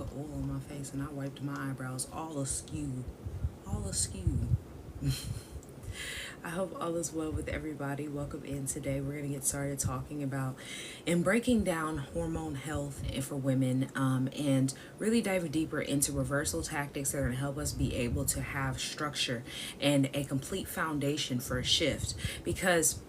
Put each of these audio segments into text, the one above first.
put oil on my face and I wiped my eyebrows all askew. All askew. I hope all is well with everybody. Welcome in today. We're going to get started talking about and breaking down hormone health for women, and really diving deeper into reversal tactics that are going to help us be able to have structure and a complete foundation for a shift. Because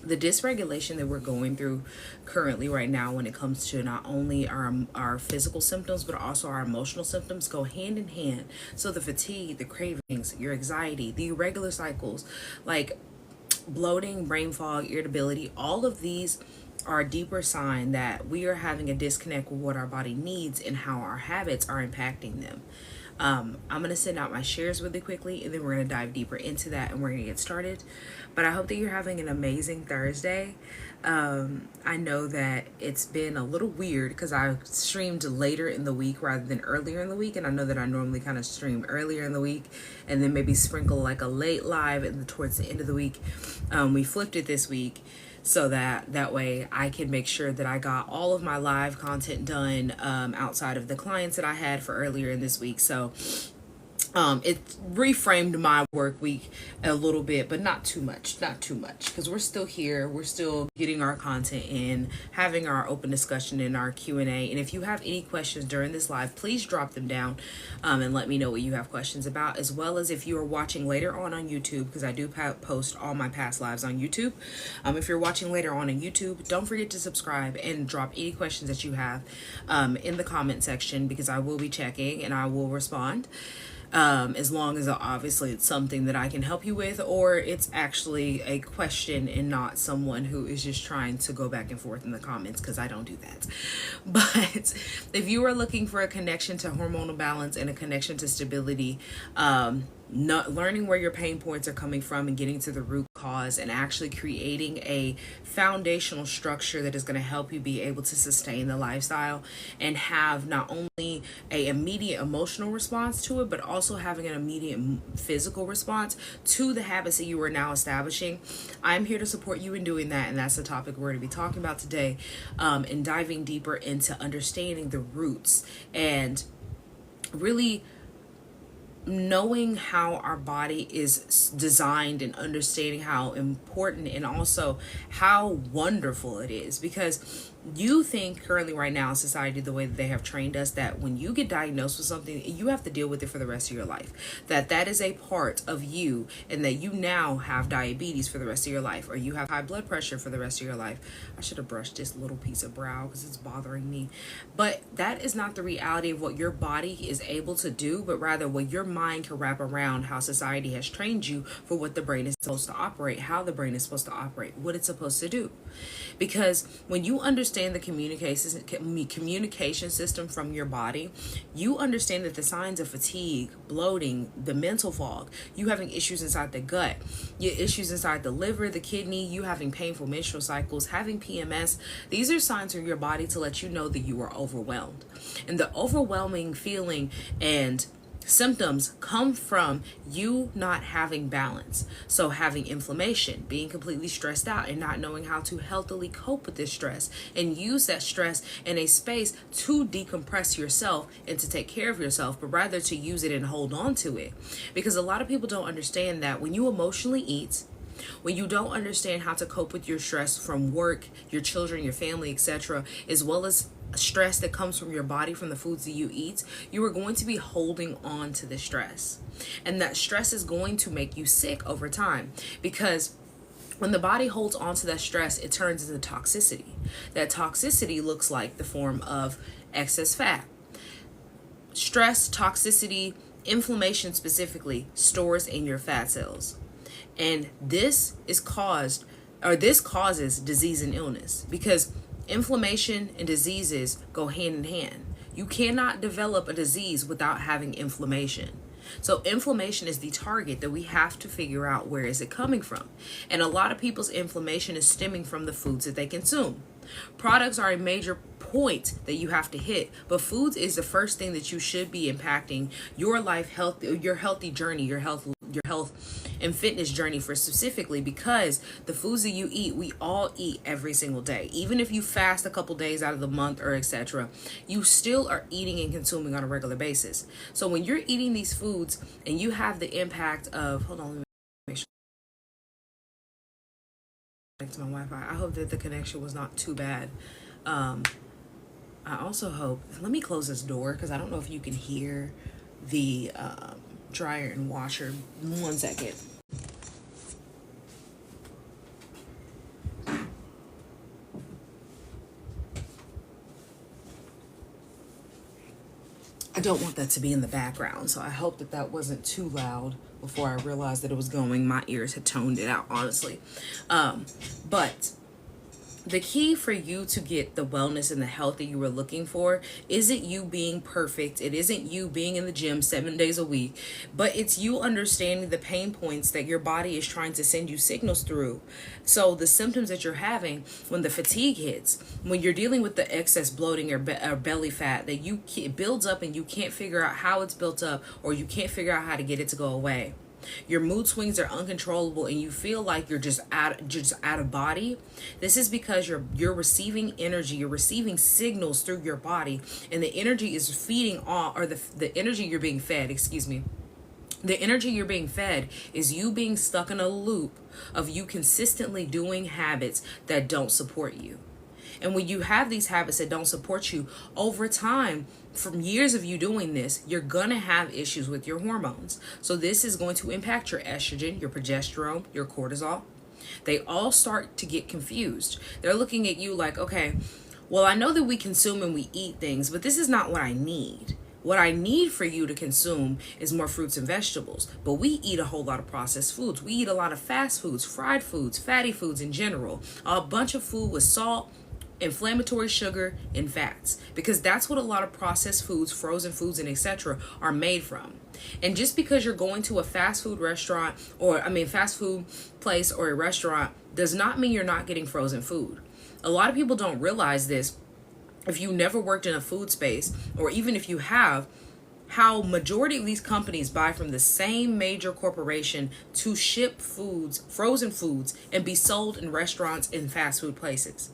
the dysregulation that we're going through currently right now when it comes to not only our physical symptoms but also our emotional symptoms go hand in hand. So the fatigue, the cravings, your anxiety, the irregular cycles, like bloating, brain fog, irritability, all of these are a deeper sign that we are having a disconnect with what our body needs and how our habits are impacting them. I'm going to send out my shares really quickly, and then we're going to dive deeper into that and we're going to get started. But I hope that you're having an amazing Thursday. I know that it's been a little weird because I streamed later in the week rather than earlier in the week. And I know that I normally kind of stream earlier in the week and then maybe sprinkle like a late live towards the end of the week. We flipped it this week, so that way I can make sure that I got all of my live content done outside of the clients that I had for earlier in this week. So it reframed my work week a little bit, but not too much, because we're still here. We're still getting our content in, having our open discussion in our Q&A. And if you have any questions during this live, please drop them down and let me know what you have questions about, as well as if you are watching later on YouTube, because I do post all my past lives on YouTube. If you're watching later on YouTube, don't forget to subscribe and drop any questions that you have in the comment section, because I will be checking and I will respond. As long as obviously it's something that I can help you with, or it's actually a question and not someone who is just trying to go back and forth in the comments, because I don't do that. But if you are looking for a connection to hormonal balance and a connection to stability, not learning where your pain points are coming from and getting to the root cause and actually creating a foundational structure that is going to help you be able to sustain the lifestyle and have not only a immediate emotional response to it, but also having an immediate physical response to the habits that you are now establishing. I'm here to support you in doing that, and that's the topic we're going to be talking about today, and diving deeper into understanding the roots and really knowing how our body is designed and understanding how important and also how wonderful it is. Because you think currently right now in society, the way that they have trained us, that when you get diagnosed with something, you have to deal with it for the rest of your life, that is a part of you, and that you now have diabetes for the rest of your life, or you have high blood pressure for the rest of your life. I should have brushed this little piece of brow because it's bothering me. But that is not the reality of what your body is able to do, but rather what your mind can wrap around how society has trained you for what the brain is supposed to operate, how the brain is supposed to operate, what it's supposed to do. Because when you understand the communication system from your body, you understand that the signs of fatigue, bloating, the mental fog, you having issues inside the gut, your issues inside the liver, the kidney, you having painful menstrual cycles, having PMS, these are signs from your body to let you know that you are overwhelmed. And the overwhelming feeling and symptoms come from you not having balance. So having inflammation, being completely stressed out and not knowing how to healthily cope with this stress and use that stress in a space to decompress yourself and to take care of yourself, but rather to use it and hold on to it. Because a lot of people don't understand that when you emotionally eat, when you don't understand how to cope with your stress from work, your children, your family, etc., as well as stress that comes from your body from the foods that you eat, you are going to be holding on to the stress. And that stress is going to make you sick over time, because when the body holds on to that stress, it turns into toxicity. That toxicity looks like the form of excess fat. Stress, toxicity, inflammation specifically stores in your fat cells. And this causes disease and illness, because inflammation and diseases go hand in hand. You cannot develop a disease without having inflammation. So inflammation is the target that we have to figure out where is it coming from. And a lot of people's inflammation is stemming from the foods that they consume. Products are a major point that you have to hit, but foods is the first thing that you should be impacting your life, health, your healthy journey, your your health and fitness journey for specifically, because the foods that you eat, we all eat every single day. Even if you fast a couple days out of the month or etc., you still are eating and consuming on a regular basis. So when you're eating these foods and you have the impact of, hold on, let me make sure to my Wi-Fi. I hope that the connection was not too bad. I also hope, let me close this door because I don't know if you can hear the dryer and washer. 1 second. I don't want that to be in the background, so I hope that that wasn't too loud before I realized that it was going. My ears had toned it out, honestly. But the key for you to get the wellness and the health that you were looking for isn't you being perfect. It isn't you being in the gym 7 days a week, but it's you understanding the pain points that your body is trying to send you signals through. So the symptoms that you're having when the fatigue hits, when you're dealing with the excess bloating or belly fat that it builds up and you can't figure out how it's built up, or you can't figure out how to get it to go away. Your mood swings are uncontrollable and you feel like you're just out of body. This is because you're receiving energy, you're receiving signals through your body, and the energy is feeding on, or the energy you're being fed, the energy you're being fed is you being stuck in a loop of you consistently doing habits that don't support you. And when you have these habits that don't support you over time, from years of you doing this, you're going to have issues with your hormones. So this is going to impact your estrogen, your progesterone, your cortisol. They all start to get confused. They're looking at you like, okay, well, I know that we consume and we eat things, but this is not what I need. What I need for you to consume is more fruits and vegetables. But we eat a whole lot of processed foods. We eat a lot of fast foods, fried foods, fatty foods in general. A bunch of food with salt, inflammatory sugar, and fats, because that's what a lot of processed foods, frozen foods, and etc. are made from. And just because you're going to a fast food restaurant, fast food place or a restaurant, does not mean you're not getting frozen food. A lot of people don't realize this. If you never worked in a food space, or even if you have, how majority of these companies buy from the same major corporation to ship foods, frozen foods, and be sold in restaurants and fast food places.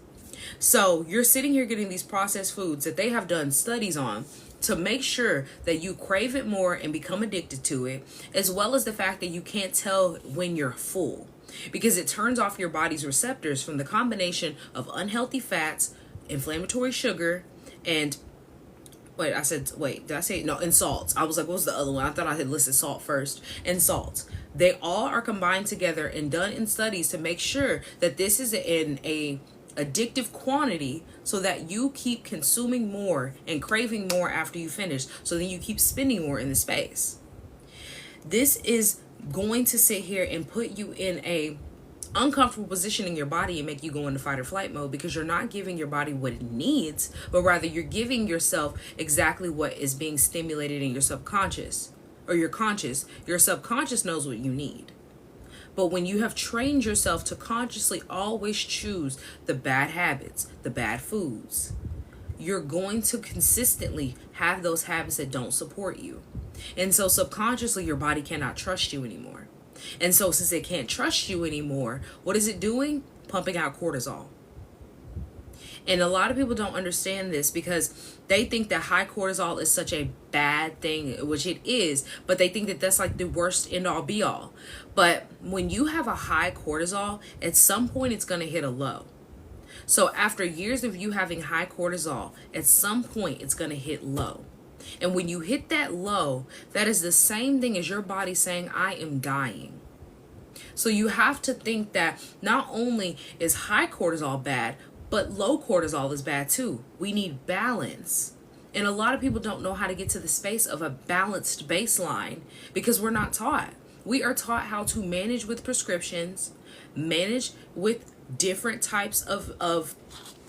So you're sitting here getting these processed foods that they have done studies on to make sure that you crave it more and become addicted to it, as well as the fact that you can't tell when you're full, because it turns off your body's receptors from the combination of unhealthy fats, inflammatory sugar, and and salts. I was like, what was the other one? I thought I had listed salt first. And salts. They all are combined together and done in studies to make sure that this is in a addictive quantity, so that you keep consuming more and craving more after you finish, so then you keep spending more in the space. This is going to sit here and put you in a uncomfortable position in your body and make you go into fight or flight mode, because you're not giving your body what it needs, but rather you're giving yourself exactly what is being stimulated in your subconscious or your conscious. Your subconscious knows what you need. But when you have trained yourself to consciously always choose the bad habits, the bad foods, you're going to consistently have those habits that don't support you. And so subconsciously, your body cannot trust you anymore. And so since it can't trust you anymore, what is it doing? Pumping out cortisol. And a lot of people don't understand this because they think that high cortisol is such a bad thing, which it is, but they think that that's like the worst end all be all. But when you have a high cortisol, at some point it's going to hit a low. So after years of you having high cortisol, at some point it's going to hit low. And when you hit that low, that is the same thing as your body saying, I am dying. So you have to think that not only is high cortisol bad, but low cortisol is bad too. We need balance. And a lot of people don't know how to get to the space of a balanced baseline because we're not taught. We are taught how to manage with prescriptions, manage with different types of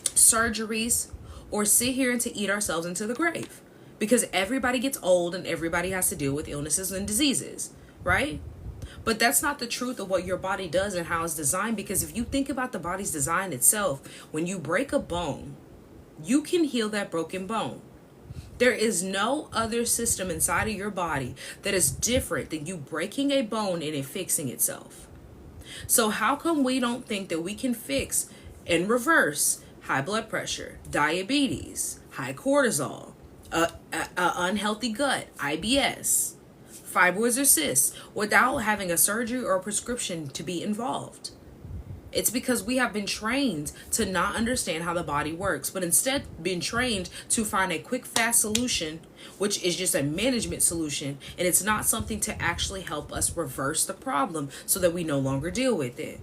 surgeries, or sit here and to eat ourselves into the grave. Because everybody gets old and everybody has to deal with illnesses and diseases, right? But that's not the truth of what your body does and how it's designed. Because if you think about the body's design itself, when you break a bone, you can heal that broken bone. There is no other system inside of your body that is different than you breaking a bone and it fixing itself. So how come we don't think that we can fix and reverse high blood pressure, diabetes, high cortisol, a unhealthy gut, IBS, fibroids or cysts, without having a surgery or a prescription to be involved? It's because we have been trained to not understand how the body works, but instead been trained to find a quick, fast solution, which is just a management solution, and it's not something to actually help us reverse the problem so that we no longer deal with it.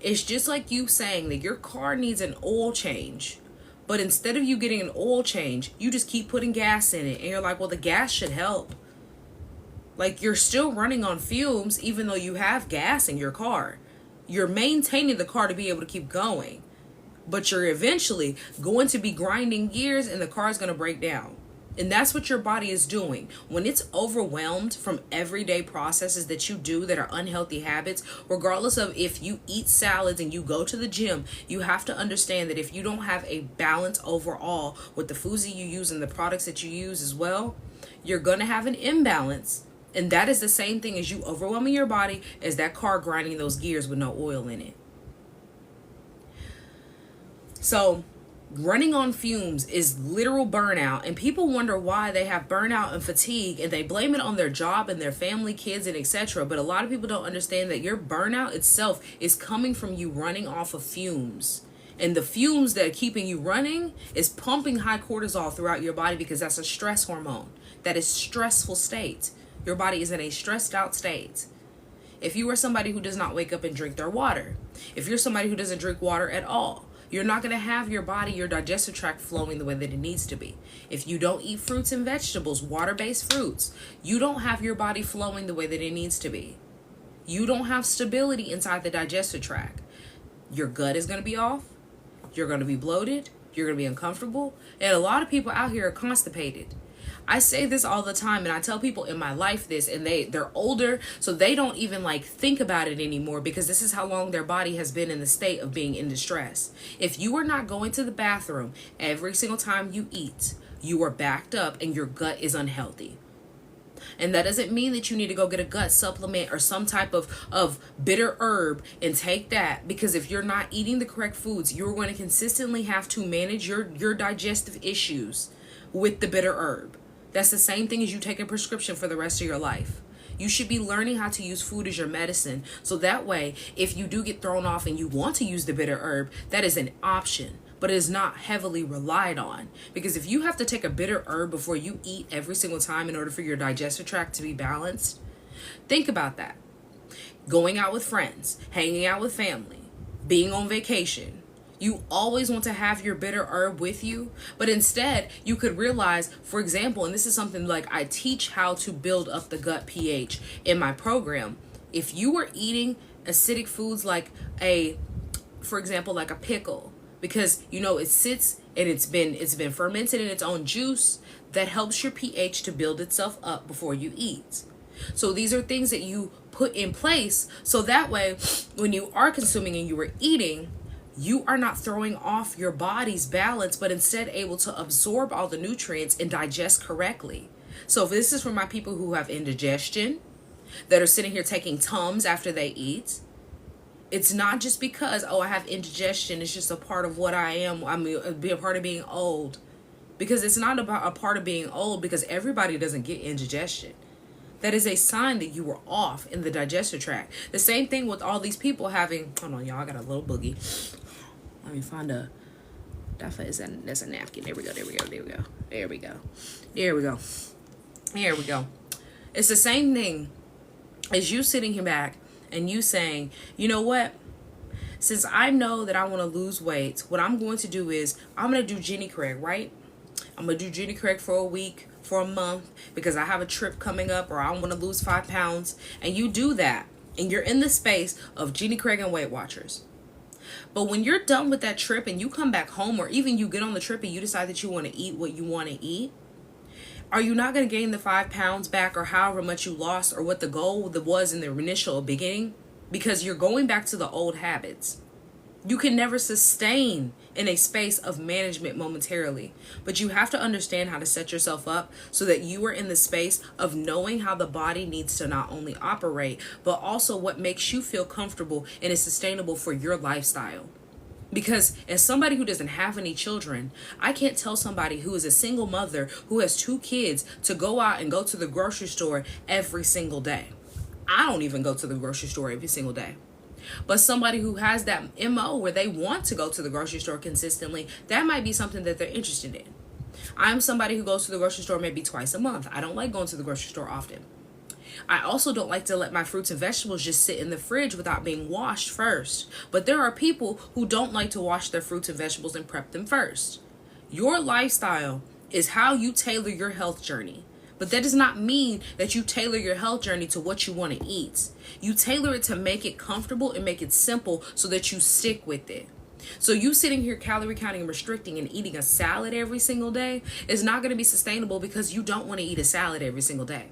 It's just like you saying that your car needs an oil change, but instead of you getting an oil change, you just keep putting gas in it, and you're like, well, the gas should help. Like, you're still running on fumes even though you have gas in your car. You're maintaining the car to be able to keep going, but you're eventually going to be grinding gears and the car is going to break down. And that's what your body is doing. When it's overwhelmed from everyday processes that you do that are unhealthy habits, regardless of if you eat salads and you go to the gym, you have to understand that if you don't have a balance overall with the foods that you use and the products that you use as well, you're going to have an imbalance. And that is the same thing as you overwhelming your body as that car grinding those gears with no oil in it. So running on fumes is literal burnout, and people wonder why they have burnout and fatigue, and they blame it on their job and their family, kids, and etc. But a lot of people don't understand that your burnout itself is coming from you running off of fumes. And the fumes that are keeping you running is pumping high cortisol throughout your body, because that's a stress hormone. That is stressful state. Your body is in a stressed out state. If you are somebody who does not wake up and drink their water, if you're somebody who doesn't drink water at all, you're not going to have your body, your digestive tract flowing the way that it needs to be. If you don't eat fruits and vegetables, water-based fruits, you don't have your body flowing the way that it needs to be. You don't have stability inside the digestive tract. Your gut is going to be off. You're going to be bloated. You're going to be uncomfortable. And a lot of people out here are constipated. I say this all the time, and I tell people in my life this, and they're older, so they don't even think about it anymore, because this is how long their body has been in the state of being in distress. If you are not going to the bathroom every single time you eat, you are backed up and your gut is unhealthy. And that doesn't mean that you need to go get a gut supplement or some type of bitter herb and take that, because if you're not eating the correct foods, you're going to consistently have to manage your digestive issues with the bitter herb. That's the same thing as you take a prescription for the rest of your life. You should be learning how to use food as your medicine, so that way, if you do get thrown off and you want to use the bitter herb, that is an option, but it is not heavily relied on. Because if you have to take a bitter herb before you eat every single time in order for your digestive tract to be balanced, think about that. Going out with friends, hanging out with family, being on vacation, you always want to have your bitter herb with you, but instead you could realize, for example, and this is something I teach how to build up the gut pH in my program. If you were eating acidic foods for example, like a pickle, because it sits and it's been fermented in its own juice, that helps your pH to build itself up before you eat. So these are things that you put in place, so that way when you are consuming and you are eating, you are not throwing off your body's balance, but instead able to absorb all the nutrients and digest correctly. So if this is for my people who have indigestion, that are sitting here taking Tums after they eat, it's not just because, I have indigestion, it's just a part of what I am. Be a part of being old. Because it's not about a part of being old, because everybody doesn't get indigestion. That is a sign that you were off in the digestive tract. The same thing with all these people having, hold on y'all, I got a little boogie. Let me find that's a napkin. There we go. It's the same thing as you sitting here back and you saying, you know what? Since I know that I want to lose weight, what I'm going to do is I'm going to do Jenny Craig, right? I'm going to do Jenny Craig for a week, for a month, because I have a trip coming up, or I want to lose 5 pounds. And you do that, and you're in the space of Jenny Craig and Weight Watchers. But when you're done with that trip and you come back home, or even you get on the trip and you decide that you want to eat what you want to eat, are you not going to gain the 5 pounds back, or however much you lost, or what the goal was in the initial beginning? Because you're going back to the old habits. You can never sustain in a space of management momentarily, but you have to understand how to set yourself up so that you are in the space of knowing how the body needs to not only operate, but also what makes you feel comfortable and is sustainable for your lifestyle. Because as somebody who doesn't have any children, I can't tell somebody who is a single mother who has 2 kids to go out and go to the grocery store every single day. I don't even go to the grocery store every single day. But somebody who has that MO where they want to go to the grocery store consistently, that might be something that they're interested in. I'm somebody who goes to the grocery store maybe twice a month. I don't like going to the grocery store often. I also don't like to let my fruits and vegetables just sit in the fridge without being washed first. But there are people who don't like to wash their fruits and vegetables and prep them first. Your lifestyle is how you tailor your health journey. But that does not mean that you tailor your health journey to what you want to eat. You tailor it to make it comfortable and make it simple so that you stick with it. So you sitting here calorie counting and restricting and eating a salad every single day is not going to be sustainable because you don't want to eat a salad every single day.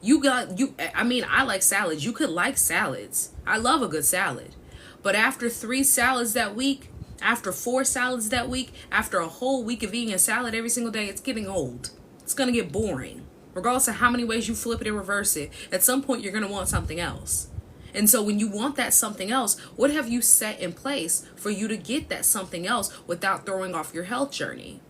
I like salads. You could like salads. I love a good salad. But after 3 salads that week, after 4 salads that week, after a whole week of eating a salad every single day, it's getting old. It's going to get boring. Regardless of how many ways you flip it and reverse it, at some point you're going to want something else. And so when you want that something else, what have you set in place for you to get that something else without throwing off your health journey?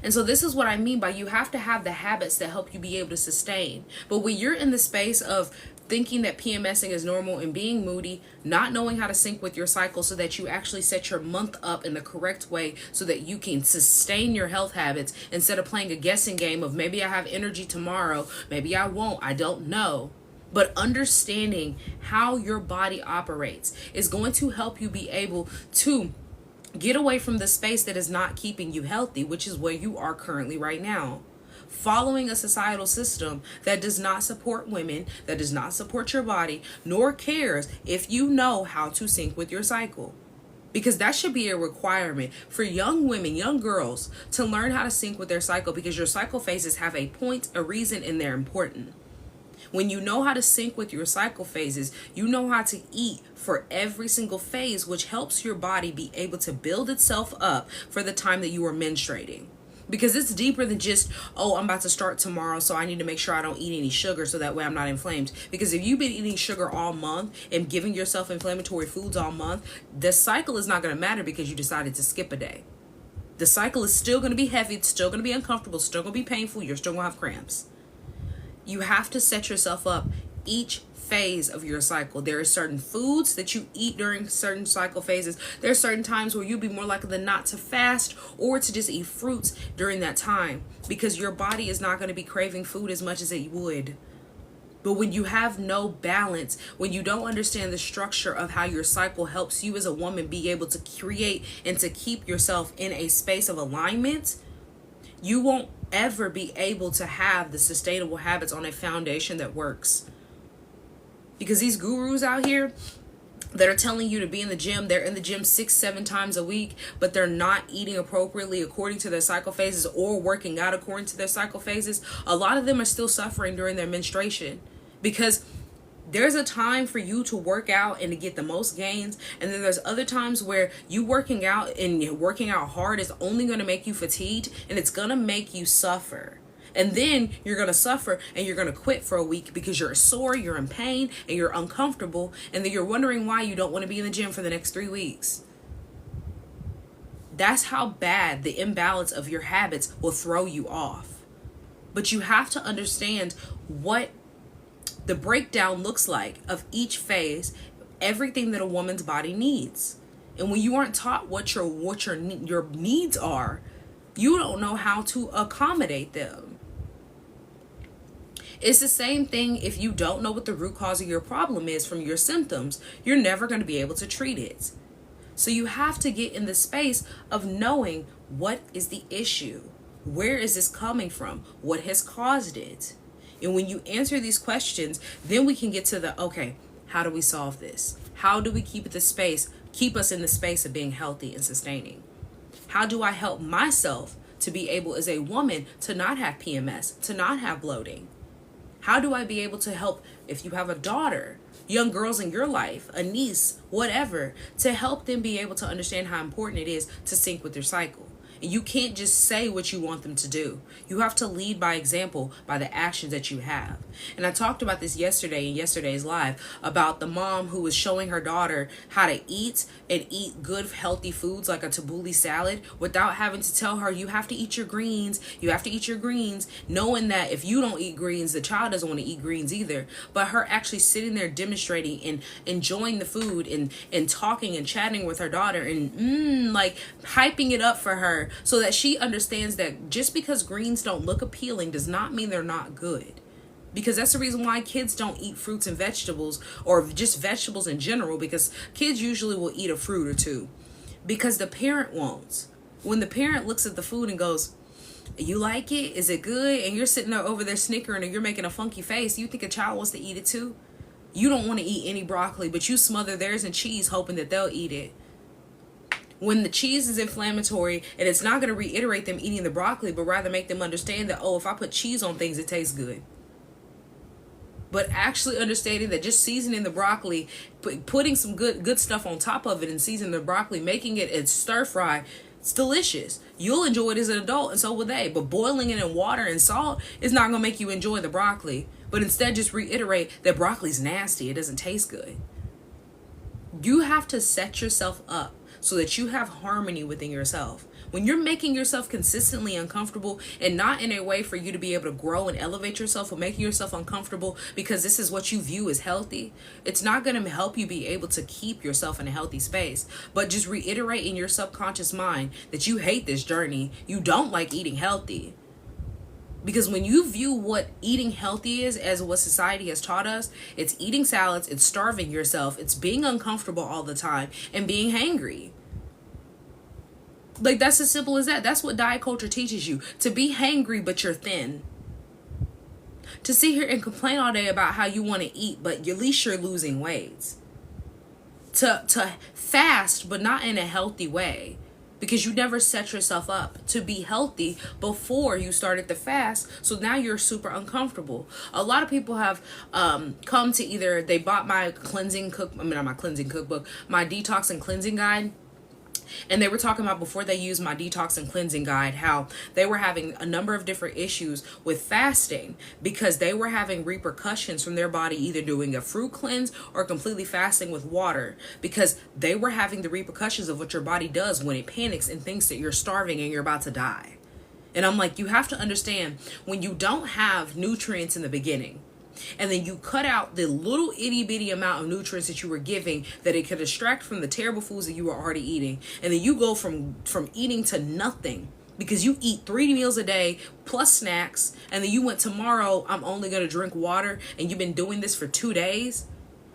And so this is what I mean by you have to have the habits that help you be able to sustain. But when you're in the space of thinking that PMSing is normal and being moody, not knowing how to sync with your cycle so that you actually set your month up in the correct way so that you can sustain your health habits instead of playing a guessing game of maybe I have energy tomorrow, maybe I won't, I don't know. But understanding how your body operates is going to help you be able to get away from the space that is not keeping you healthy, which is where you are currently right now. Following a societal system that does not support women, that does not support your body, nor cares if you know how to sync with your cycle. Because that should be a requirement for young women, young girls, to learn how to sync with their cycle, because your cycle phases have a point, a reason, and they're important. When you know how to sync with your cycle phases, you know how to eat for every single phase, which helps your body be able to build itself up for the time that you are menstruating. Because it's deeper than just, oh, I'm about to start tomorrow, so I need to make sure I don't eat any sugar so that way I'm not inflamed. Because if you've been eating sugar all month and giving yourself inflammatory foods all month, the cycle is not going to matter because you decided to skip a day. The cycle is still going to be heavy, it's still going to be uncomfortable, it's still going to be painful, you're still going to have cramps. You have to set yourself up each phase of your cycle. There are certain foods that you eat during certain cycle phases. There are certain times where you'll be more likely than not to fast or to just eat fruits during that time, because your body is not going to be craving food as much as it would. But when you have no balance, when you don't understand the structure of how your cycle helps you as a woman be able to create and to keep yourself in a space of alignment, you won't ever be able to have the sustainable habits on a foundation that works. Because these gurus out here that are telling you to be in the gym, they're in the gym 6-7 times a week, but they're not eating appropriately according to their cycle phases or working out according to their cycle phases. A lot of them are still suffering during their menstruation, because there's a time for you to work out and to get the most gains, and then there's other times where you working out and working out hard is only going to make you fatigued, and it's going to make you suffer. And then you're going to suffer and you're going to quit for a week because you're sore, you're in pain, and you're uncomfortable, and then you're wondering why you don't want to be in the gym for the next 3 weeks. That's how bad the imbalance of your habits will throw you off. But you have to understand what the breakdown looks like of each phase, everything that a woman's body needs. And when you aren't taught what your needs are, you don't know how to accommodate them. It's the same thing if you don't know what the root cause of your problem is from your symptoms. You're never going to be able to treat it. So you have to get in the space of knowing what is the issue. Where is this coming from? What has caused it? And when you answer these questions, then we can get to the, okay, how do we solve this? How do we keep us in the space of being healthy and sustaining? How do I help myself to be able as a woman to not have PMS, to not have bloating? How do I be able to help if you have a daughter, young girls in your life, a niece, whatever, to help them be able to understand how important it is to sync with their cycle. And you can't just say what you want them to do. You have to lead by example, by the actions that you have. And I talked about this yesterday in yesterday's live about the mom who was showing her daughter how to eat and eat good, healthy foods like a tabbouleh salad without having to tell her, you have to eat your greens, you have to eat your greens, knowing that if you don't eat greens, the child doesn't want to eat greens either. But her actually sitting there demonstrating and enjoying the food and talking and chatting with her daughter and like hyping it up for her, so that she understands that just because greens don't look appealing does not mean they're not good. Because that's the reason why kids don't eat fruits and vegetables, or just vegetables in general, because kids usually will eat a fruit or two because the parent won't. When the parent looks at the food and goes, you like it? Is it good? And you're sitting there over there snickering and you're making a funky face, you think a child wants to eat it too? You don't want to eat any broccoli, but you smother theirs in cheese hoping that they'll eat it. When the cheese is inflammatory, and it's not going to reiterate them eating the broccoli, but rather make them understand that, oh, if I put cheese on things, it tastes good. But actually understanding that just seasoning the broccoli, putting some good stuff on top of it and seasoning the broccoli, making it a stir fry, it's delicious. You'll enjoy it as an adult, and so will they. But boiling it in water and salt is not going to make you enjoy the broccoli. But instead just reiterate that broccoli's nasty. It doesn't taste good. You have to set yourself up so that you have harmony within yourself. When you're making yourself consistently uncomfortable, and not in a way for you to be able to grow and elevate yourself, but making yourself uncomfortable because this is what you view as healthy, it's not going to help you be able to keep yourself in a healthy space. But just reiterate in your subconscious mind that you hate this journey. You don't like eating healthy. Because when you view what eating healthy is as what society has taught us, it's eating salads, it's starving yourself, it's being uncomfortable all the time, and being hangry. Like, that's as simple as that. That's what diet culture teaches you. To be hangry, but you're thin. To sit here and complain all day about how you want to eat, but at least you're losing weight. To fast, but not in a healthy way. Because you never set yourself up to be healthy before you started the fast. So now you're super uncomfortable. A lot of people have come to either they bought my not my cleansing cookbook, my detox and cleansing guide. And they were talking about before they used my detox and cleansing guide, how they were having a number of different issues with fasting because they were having repercussions from their body either doing a fruit cleanse or completely fasting with water, because they were having the repercussions of what your body does when it panics and thinks that you're starving and you're about to die. And I'm like, you have to understand, when you don't have nutrients in the beginning, and then you cut out the little itty bitty amount of nutrients that you were giving that it could extract from the terrible foods that you were already eating, and then you go from eating to nothing because you eat 3 meals a day plus snacks, and then you went, tomorrow I'm only going to drink water, and you've been doing this for 2 days.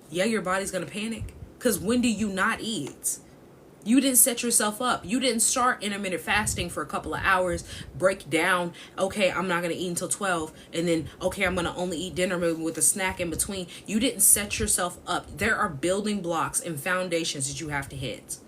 Yeah, your body's going to panic, because when do you not eat? You didn't set yourself up. You didn't start intermittent fasting for a couple of hours, break down, okay, I'm not going to eat until 12, and then, okay, I'm going to only eat dinner with a snack in between. You didn't set yourself up. There are building blocks and foundations that you have to hit.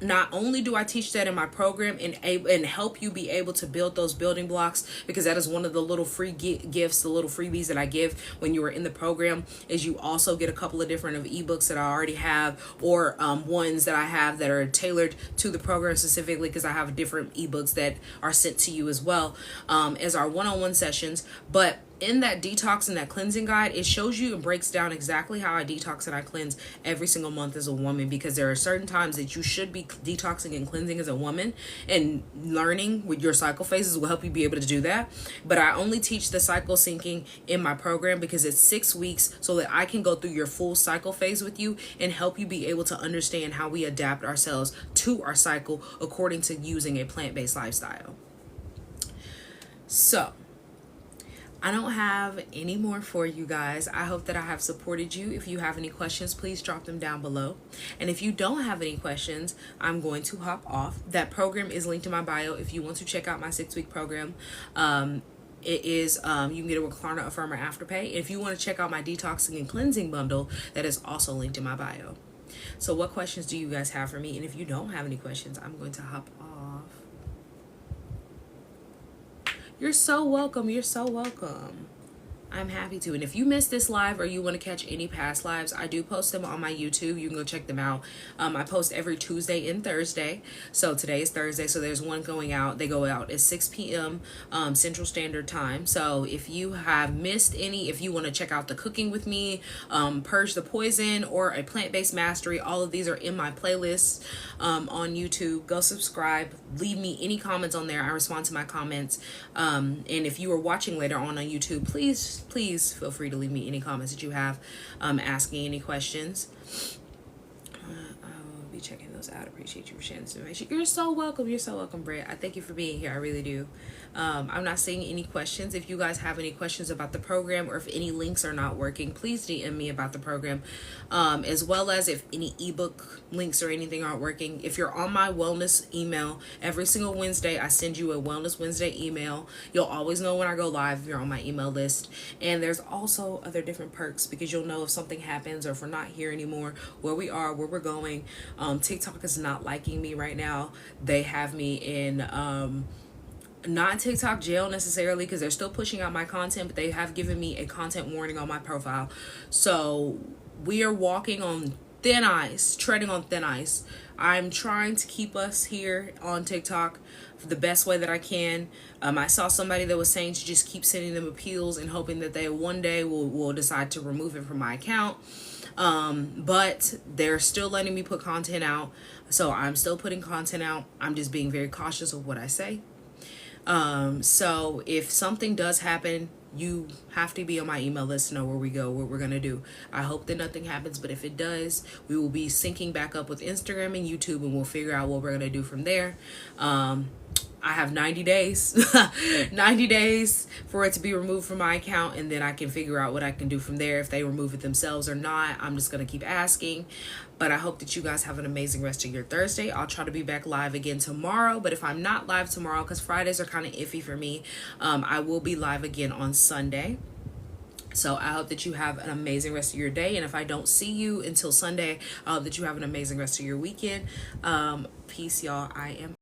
Not only do I teach that in my program and help you be able to build those building blocks, because that is one of the little free gifts, the little freebies that I give when you are in the program, is you also get a couple of different ebooks that I already have, or ones that I have that are tailored to the program specifically, because I have different ebooks that are sent to you as well as our one-on-one sessions. But in that detox and that cleansing guide, it shows you and breaks down exactly how I detox and I cleanse every single month as a woman, because there are certain times that you should be detoxing and cleansing as a woman, and learning with your cycle phases will help you be able to do that. But I only teach the cycle syncing in my program because it's 6 weeks, so that I can go through your full cycle phase with you and help you be able to understand how we adapt ourselves to our cycle according to using a plant-based lifestyle. So I don't have any more for you guys. I hope that I have supported you. If you have any questions, please drop them down below. And if you don't have any questions, I'm going to hop off. That program is linked in my bio if you want to check out my 6-week program. It is, you can get a Klarna Affirmer Afterpay. If you want to check out my detoxing and cleansing bundle, that is also linked in my bio. So what questions do you guys have for me? And if you don't have any questions, I'm going to hop off. You're so welcome. You're so welcome. I'm happy to. And if you missed this live or you want to catch any past lives, I do post them on my YouTube. You can go check them out. I post every Tuesday and Thursday. So today is Thursday, so there's one going out. They go out at 6 p.m. Central Standard Time. So if you have missed any, if you want to check out the cooking with me, purge the poison, or a plant-based mastery, all of these are in my playlist on YouTube. Go subscribe. Leave me any comments on there. I respond to my comments. And if you are watching later on YouTube, please feel free to leave me any comments that you have, asking any questions. I'll be checking those out. Appreciate you for sharing this information. You're so welcome. You're so welcome, Britt. I thank you for being here. I really do. I'm not seeing any questions. If you guys have any questions about the program, or if any links are not working, please DM me about the program, as well as if any ebook links or anything aren't working. If you're on my wellness email, every single Wednesday I send you a Wellness Wednesday email. You'll always know when I go live if you're on my email list. And there's also other different perks, because you'll know if something happens or if we're not here anymore, where we are, where we're going. TikTok is not liking me right now. They have me in not TikTok jail necessarily, because they're still pushing out my content, but they have given me a content warning on my profile. So we are walking on thin ice, treading on thin ice. I'm trying to keep us here on TikTok the best way that I can. I saw somebody that was saying to just keep sending them appeals and hoping that they one day will decide to remove it from my account. But they're still letting me put content out. So I'm still putting content out. I'm just being very cautious of what I say. So if something does happen, you have to be on my email list to know where we go, what we're going to do. I hope that nothing happens, but if it does, we will be syncing back up with Instagram and YouTube, and we'll figure out what we're going to do from there. I have 90 days, 90 days for it to be removed from my account, and then I can figure out what I can do from there. If they remove it themselves or not, I'm just going to keep asking. But I hope that you guys have an amazing rest of your Thursday. I'll try to be back live again tomorrow, but if I'm not live tomorrow, because Fridays are kind of iffy for me, I will be live again on Sunday. So I hope that you have an amazing rest of your day. And if I don't see you until Sunday, I hope that you have an amazing rest of your weekend. Peace, y'all. I am